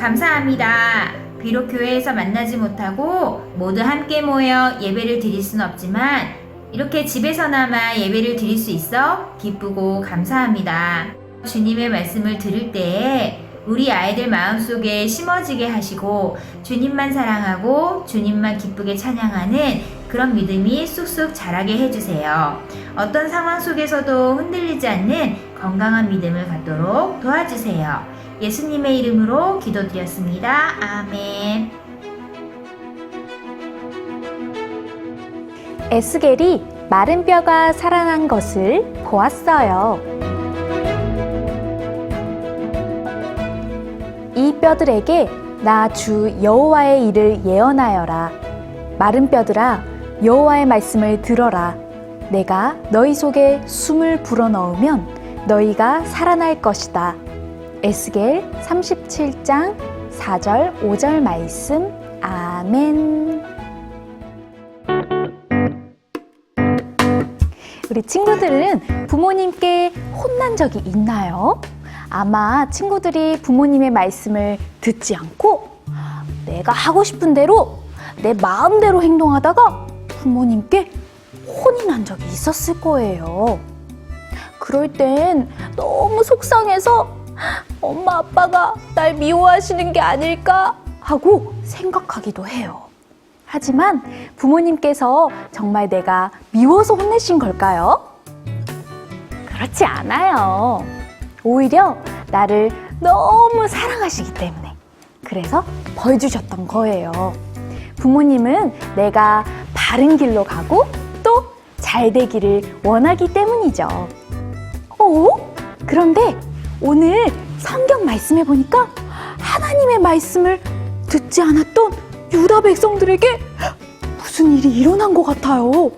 감사합니다. 비록 교회에서 만나지 못하고 모두 함께 모여 예배를 드릴 수는 없지만 이렇게 집에서나마 예배를 드릴 수 있어 기쁘고 감사합니다. 주님의 말씀을 들을 때에 우리 아이들 마음속에 심어지게 하시고 주님만 사랑하고 주님만 기쁘게 찬양하는 그런 믿음이 쑥쑥 자라게 해주세요. 어떤 상황 속에서도 흔들리지 않는 건강한 믿음을 갖도록 도와주세요. 예수님의 이름으로 기도드렸습니다. 아멘. 에스겔이 마른 뼈가 살아난 것을 보았어요. 이 뼈들에게 나 주 여호와의 일을 예언하여라. 마른 뼈들아, 여호와의 말씀을 들어라. 내가 너희 속에 숨을 불어넣으면 너희가 살아날 것이다. 에스겔 37장 4절 5절 말씀. 아멘. 우리 친구들은 부모님께 혼난 적이 있나요? 아마 친구들이 부모님의 말씀을 듣지 않고 내가 하고 싶은 대로 내 마음대로 행동하다가 부모님께 혼이 난 적이 있었을 거예요. 그럴 땐 너무 속상해서 엄마 아빠가 날 미워하시는 게 아닐까 하고 생각하기도 해요. 하지만 부모님께서 정말 내가 미워서 혼내신 걸까요? 그렇지 않아요. 오히려 나를 너무 사랑하시기 때문에 그래서 벌 주셨던 거예요. 부모님은 내가 바른 길로 가고 또 잘 되기를 원하기 때문이죠. 그런데 오늘 성경 말씀에 보니까 하나님의 말씀을 듣지 않았던 유다 백성들에게 무슨 일이 일어난 것 같아요.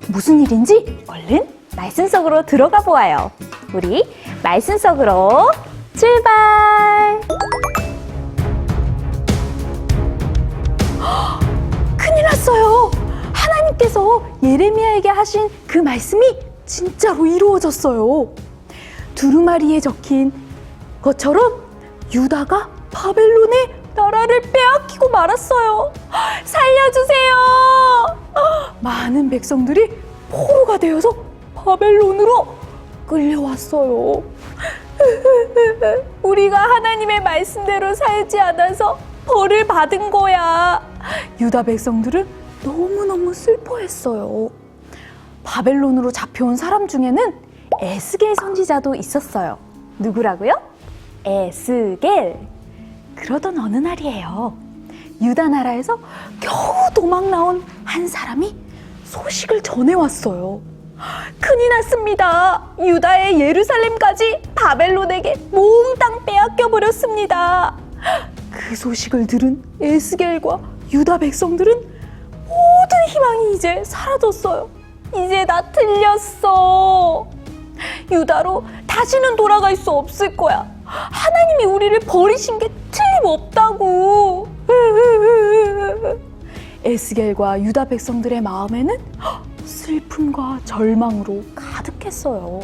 무슨 일인지 얼른 말씀 속으로 들어가 보아요. 우리 말씀 속으로 출발! 큰일 났어요. 하나님께서 예레미야에게 하신 그 말씀이 진짜로 이루어졌어요. 두루마리에 적힌 것처럼 유다가 바벨론의 나라를 빼앗기고 말았어요. 살려주세요. 많은 백성들이 포로가 되어서 바벨론으로 끌려왔어요. 우리가 하나님의 말씀대로 살지 않아서 벌을 받은 거야. 유다 백성들은 너무너무 슬퍼했어요. 바벨론으로 잡혀온 사람 중에는 에스겔 선지자도 있었어요. 누구라고요? 에스겔. 그러던 어느 날이에요. 유다 나라에서 겨우 도망 나온 한 사람이 소식을 전해왔어요. 큰일 났습니다. 유다의 예루살렘까지 바벨론에게 몽땅 빼앗겨 버렸습니다. 그 소식을 들은 에스겔과 유다 백성들은 모든 희망이 이제 사라졌어요. 이제 나 틀렸어. 유다로 다시는 돌아갈 수 없을 거야. 하나님이 우리를 버리신 게 틀림없다고. 에스겔과 유다 백성들의 마음에는 슬픔과 절망으로 가득했어요.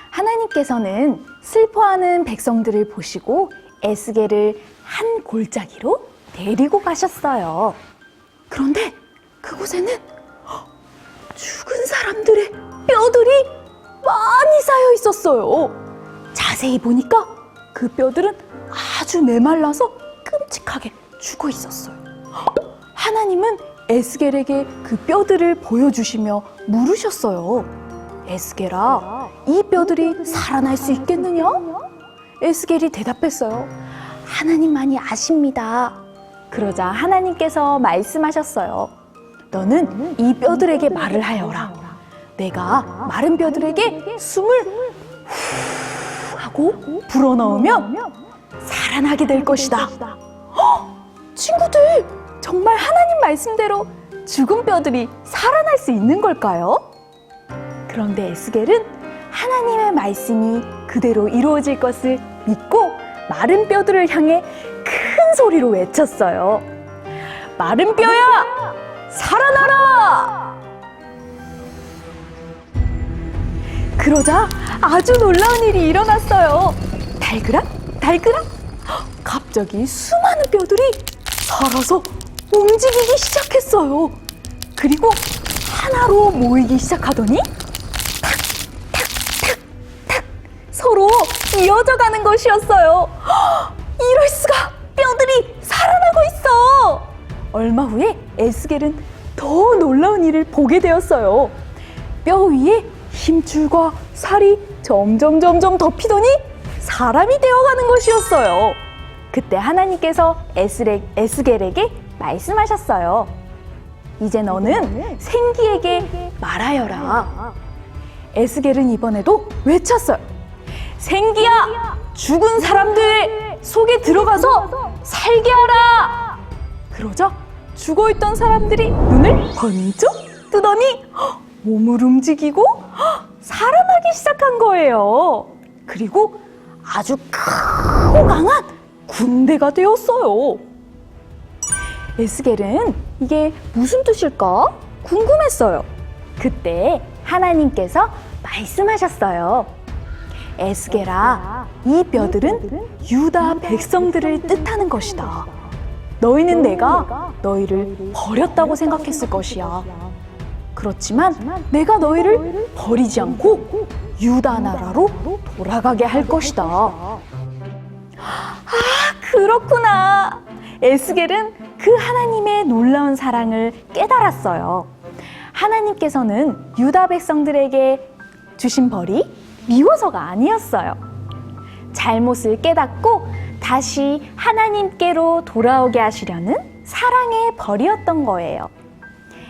하나님께서는 슬퍼하는 백성들을 보시고 에스겔을 한 골짜기로 데리고 가셨어요. 그런데 그곳에는 죽은 사람들의 뼈들이 많이 쌓여 있었어요. 자세히 보니까 그 뼈들은 아주 메말라서 끔찍하게 죽어 있었어요. 하나님은 에스겔에게 그 뼈들을 보여주시며 물으셨어요. 에스겔아, 이 뼈들이 살아날 수 있겠느냐? 에스겔이 대답했어요. 하나님만이 아십니다. 그러자 하나님께서 말씀하셨어요. 너는 이 뼈들에게 말을 하여라. 내가 마른 뼈들에게 숨을 후 하고 불어넣으면 살아나게 될 것이다. 친구들, 정말 하나님 말씀대로 죽은 뼈들이 살아날 수 있는 걸까요? 그런데 에스겔은 하나님의 말씀이 그대로 이루어질 것을 믿고 마른 뼈들을 향해 큰 소리로 외쳤어요. 마른 뼈야, 살아나라! 그러자 아주 놀라운 일이 일어났어요. 달그락 달그락 갑자기 수많은 뼈들이 살아서 움직이기 시작했어요. 그리고 하나로 모이기 시작하더니 탁탁탁탁 서로 이어져 가는 것이었어요. 이럴 수가! 뼈들이 살아나고 있어! 얼마 후에 에스겔은 더 놀라운 일을 보게 되었어요. 뼈 위에 힘줄과 살이 점점 덮이더니 사람이 되어가는 것이었어요. 그때 하나님께서 에스겔에게 말씀하셨어요. 이제 너는 생기에게 말하여라. 에스겔은 이번에도 외쳤어요. 생기야, 죽은 사람들 속에 들어가서 살게 하라. 그러자 죽어있던 사람들이 눈을 번쩍 뜨더니 몸을 움직이고 살아나기 시작한 거예요. 그리고 아주 크고 강한 군대가 되었어요. 에스겔은 이게 무슨 뜻일까 궁금했어요. 그때 하나님께서 말씀하셨어요. 에스겔아, 이 뼈들은 유다 백성들을 뜻하는 것이다. 너희는 내가 너희를 버렸다고 생각했을 것이야. 그렇지만 내가 너희를 버리지 않고 유다 나라로 돌아가게 할 것이다. 아, 그렇구나. 에스겔은 그 하나님의 놀라운 사랑을 깨달았어요. 하나님께서는 유다 백성들에게 주신 벌이 미워서가 아니었어요. 잘못을 깨닫고 다시 하나님께로 돌아오게 하시려는 사랑의 벌이었던 거예요.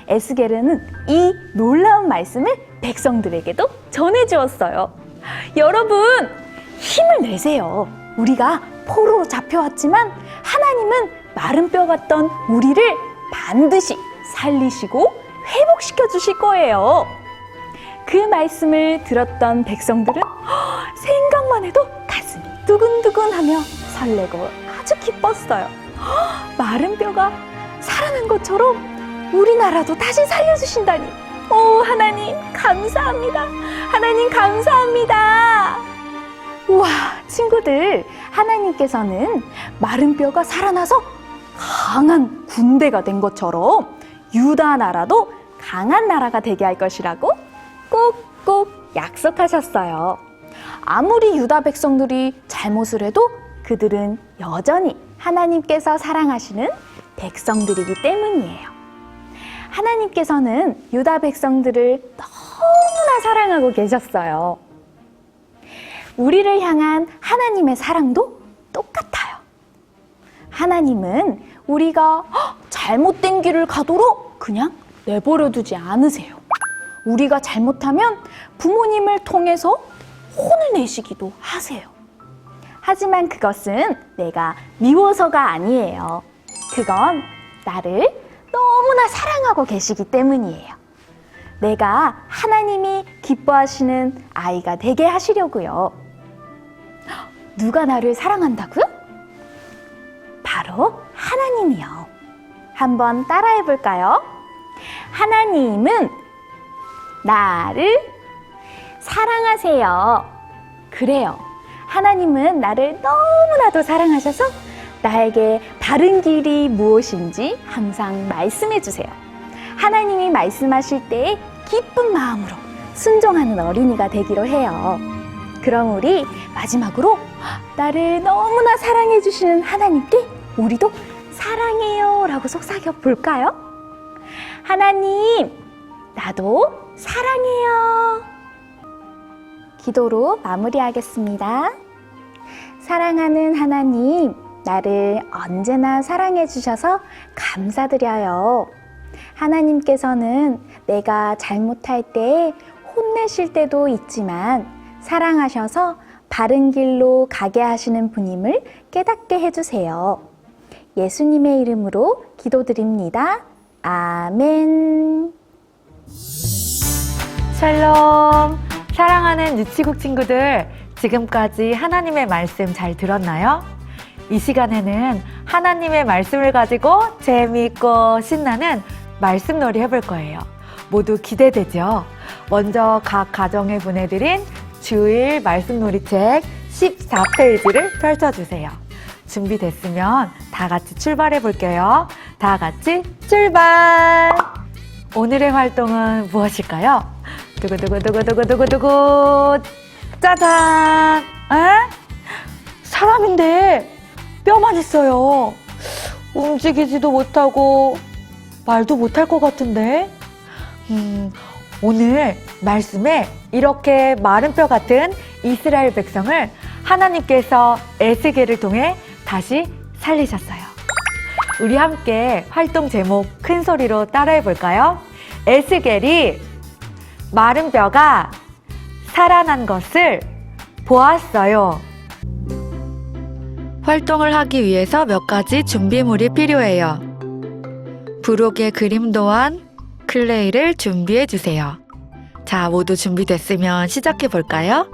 에스겔은 이 놀라운 말씀을 백성들에게도 전해주었어요. 여러분, 힘을 내세요. 우리가 포로로 잡혀왔지만 하나님은 마른 뼈 같던 우리를 반드시 살리시고 회복시켜 주실 거예요. 그 말씀을 들었던 백성들은 생각만 해도 가슴이 두근두근하며 설레고 아주 기뻤어요. 마른 뼈가 살아난 것처럼 우리나라도 다시 살려주신다니. 오, 하나님 감사합니다. 하나님 감사합니다. 우와, 친구들, 하나님께서는 마른 뼈가 살아나서 강한 군대가 된 것처럼 유다 나라도 강한 나라가 되게 할 것이라고 꼭꼭 약속하셨어요. 아무리 유다 백성들이 잘못을 해도 그들은 여전히 하나님께서 사랑하시는 백성들이기 때문이에요. 하나님께서는 유다 백성들을 너무나 사랑하고 계셨어요. 우리를 향한 하나님의 사랑도 똑같아요. 하나님은 우리가 잘못된 길을 가도록 그냥 내버려 두지 않으세요. 우리가 잘못하면 부모님을 통해서 혼을 내시기도 하세요. 하지만 그것은 내가 미워서가 아니에요. 그건 나를 너무나 사랑하고 계시기 때문이에요. 내가 하나님이 기뻐하시는 아이가 되게 하시려고요. 누가 나를 사랑한다고요? 바로 하나님이요. 한번 따라해 볼까요? 하나님은 나를 사랑하세요. 그래요. 하나님은 나를 너무나도 사랑하셔서 나에게 바른 길이 무엇인지 항상 말씀해 주세요. 하나님이 말씀하실 때 기쁜 마음으로 순종하는 어린이가 되기로 해요. 그럼 우리 마지막으로 나를 너무나 사랑해 주시는 하나님께 우리도 사랑해요 라고 속삭여 볼까요? 하나님, 나도 사랑해요. 기도로 마무리하겠습니다. 사랑하는 하나님, 나를 언제나 사랑해 주셔서 감사드려요. 하나님께서는 내가 잘못할 때 혼내실 때도 있지만 사랑하셔서 바른 길로 가게 하시는 분임을 깨닫게 해주세요. 예수님의 이름으로 기도드립니다. 아멘. 샬롬! 사랑하는 유치국 친구들, 지금까지 하나님의 말씀 잘 들었나요? 이 시간에는 하나님의 말씀을 가지고 재미있고 신나는 말씀놀이 해볼 거예요. 모두 기대되죠? 먼저 각 가정에 보내드린 주일 말씀놀이 책 14페이지를 펼쳐주세요. 준비됐으면 다 같이 출발해 볼게요. 다 같이 출발! 오늘의 활동은 무엇일까요? 두구두구두구두구두구두구 짜잔! 에? 사람인데 뼈만 있어요. 움직이지도 못하고 말도 못할 것 같은데? 오늘 말씀에 이렇게 마른 뼈 같은 이스라엘 백성을 하나님께서 에스겔을 통해 다시 살리셨어요. 우리 함께 활동 제목 큰 소리로 따라해 볼까요? 에스겔이 마른 뼈가 살아난 것을 보았어요. 활동을 하기 위해서 몇 가지 준비물이 필요해요. 부록의 그림 도안, 클레이를 준비해 주세요. 자, 모두 준비됐으면 시작해 볼까요?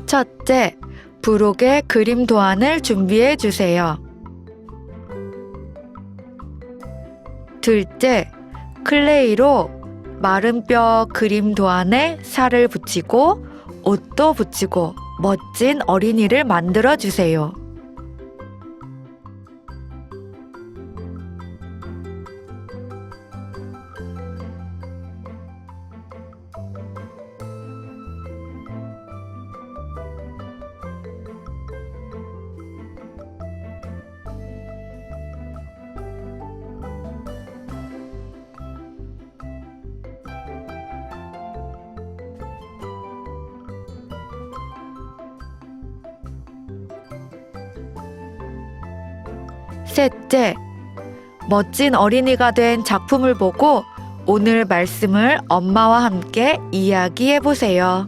첫째, 부록의 그림 도안을 준비해 주세요. 둘째, 클레이로 마른 뼈 그림 도안에 살을 붙이고 옷도 붙이고 멋진 어린이를 만들어 주세요. 셋째, 멋진 어린이가 된 작품을 보고 오늘 말씀을 엄마와 함께 이야기해 보세요.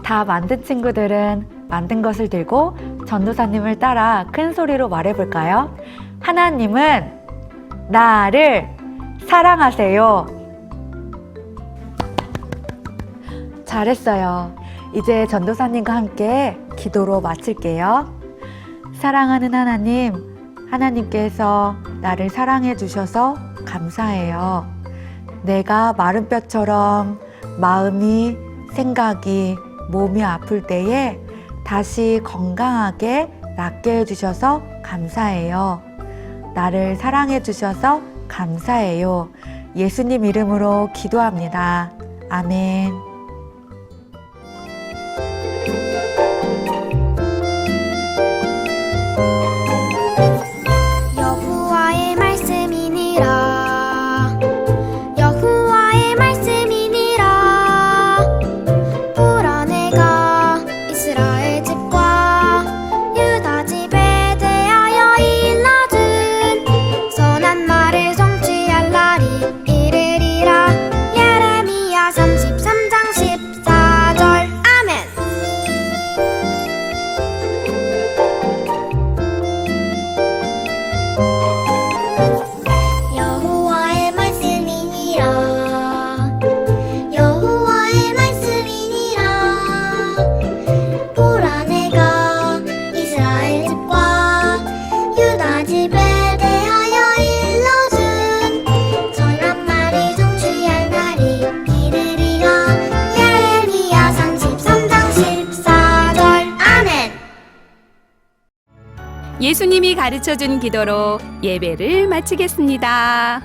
다 만든 친구들은 만든 것을 들고 전도사님을 따라 큰 소리로 말해볼까요? 하나님은 나를 사랑하세요. 잘했어요. 이제 전도사님과 함께 기도로 마칠게요. 사랑하는 하나님, 하나님께서 나를 사랑해 주셔서 감사해요. 내가 마른 뼈처럼 마음이, 생각이, 몸이 아플 때에 다시 건강하게 낫게 해주셔서 감사해요. 나를 사랑해 주셔서 감사해요. 예수님 이름으로 기도합니다. 아멘. 여호와의 말씀이니라. 여호와의 말씀이니라. 보라 내가 이스라엘 집과 유다 집에 대하여 일러준 선한 말을 성취할 날이 이르리라. 예레미야 33장 14절. 아멘. 여호와의 말씀이니라. 여호와의 말씀이니라. 보라 내가 이스라엘 집과 유다 집에 대하여 일러준 선한 말이 성취할 날이 이르리라. 예레미야 33장 14절. 아멘. 예수님이 가르쳐준 기도로 예배를 마치겠습니다.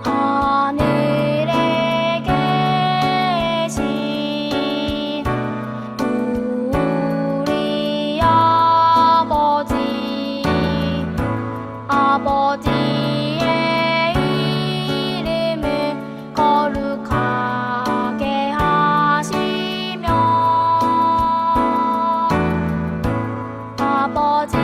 하늘에 계신 우리 아버지, 아버지의 이름을 거룩하게 하시며 아버지